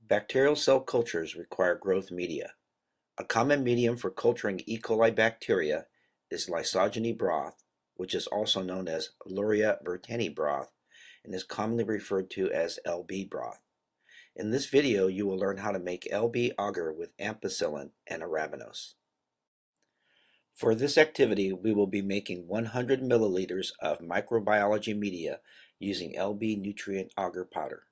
Bacterial cell cultures require growth media. A common medium for culturing E. coli bacteria is lysogeny broth, which is also known as Luria bertani broth and is commonly referred to as LB broth. In this video, you will learn how to make LB agar with ampicillin and arabinose. For this activity, we will be making 100 milliliters of microbiology media using LB nutrient agar powder.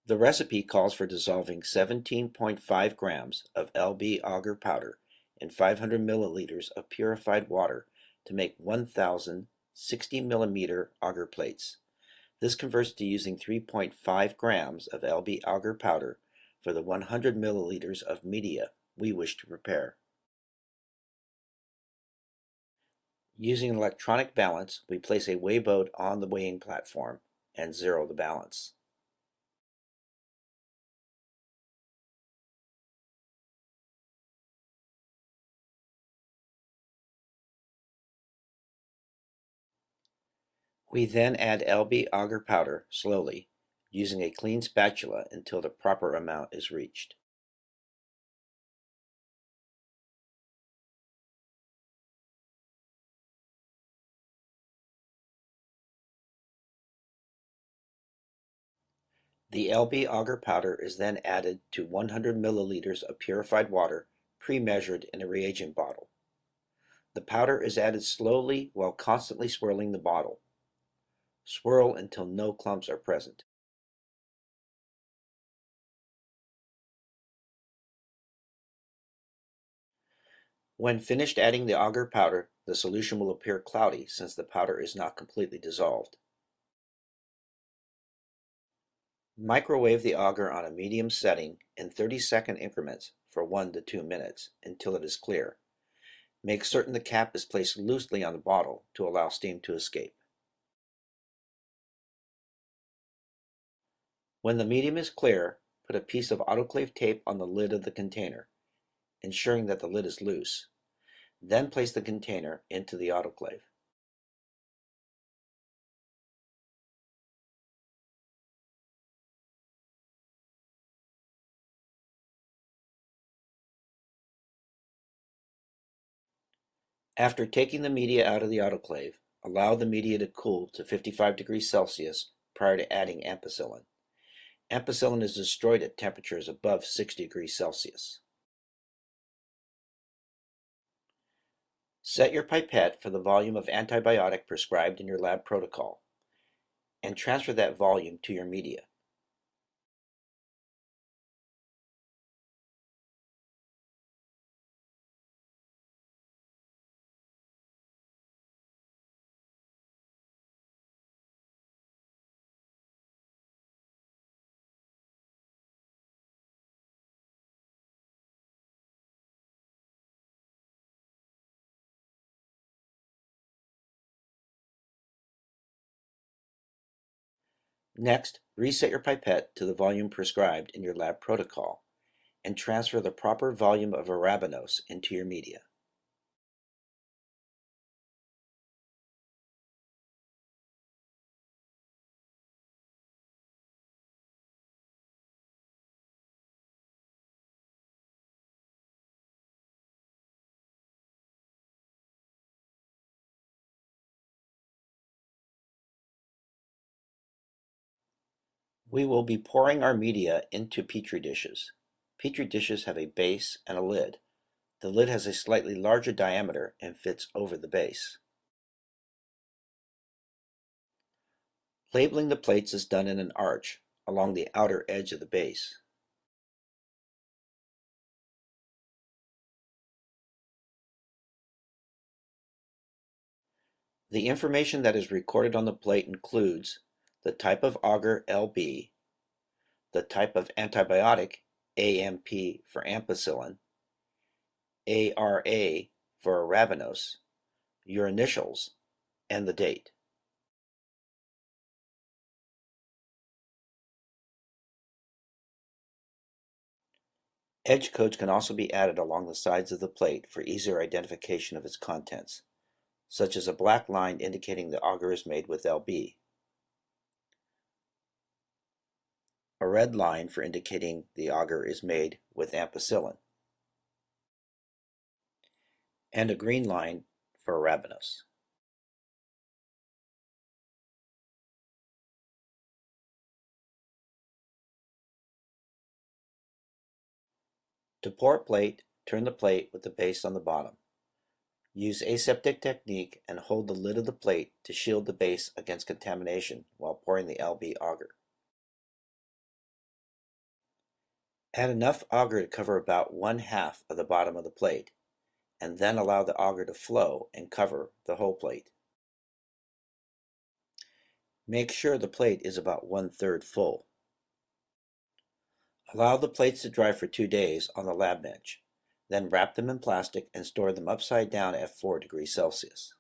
The recipe calls for dissolving 17.5 grams of LB agar powder in 500 milliliters of purified water to make 1,000 60 millimeter agar plates. This converts to using 3.5 grams of LB agar powder for the 100 milliliters of media we wish to prepare. Using an electronic balance, we place a weigh boat on the weighing platform and zero the balance. We then add LB agar powder slowly, using a clean spatula until the proper amount is reached. The LB agar powder is then added to 100 milliliters of purified water, pre-measured in a reagent bottle. The powder is added slowly while constantly swirling the bottle. Swirl until no clumps are present. When finished adding the agar powder, the solution will appear cloudy since the powder is not completely dissolved. Microwave the agar on a medium setting in 30-second increments for 1 to 2 minutes until it is clear. Make certain the cap is placed loosely on the bottle to allow steam to escape. When the medium is clear, put a piece of autoclave tape on the lid of the container, ensuring that the lid is loose. Then place the container into the autoclave. After taking the media out of the autoclave, allow the media to cool to 55 degrees Celsius prior to adding ampicillin. Ampicillin is destroyed at temperatures above 60 degrees Celsius. Set your pipette for the volume of antibiotic prescribed in your lab protocol, and transfer that volume to your media. Next, reset your pipette to the volume prescribed in your lab protocol, and transfer the proper volume of arabinose into your media. We will be pouring our media into petri dishes. Petri dishes have a base and a lid. The lid has a slightly larger diameter and fits over the base. Labeling the plates is done in an arch along the outer edge of the base. The information that is recorded on the plate includes the type of agar LB, the type of antibiotic AMP for ampicillin, ARA for arabinose, your initials, and the date. Edge codes can also be added along the sides of the plate for easier identification of its contents, such as a black line indicating the agar is made with LB. a red line for indicating the agar is made with ampicillin, and a green line for arabinose. To pour a plate, turn the plate with the base on the bottom. Use aseptic technique and hold the lid of the plate to shield the base against contamination while pouring the LB agar. Add enough agar to cover about 1/2 of the bottom of the plate, and then allow the agar to flow and cover the whole plate. Make sure the plate is about 1/3 full. Allow the plates to dry for 2 days on the lab bench, then wrap them in plastic and store them upside down at 4 degrees Celsius.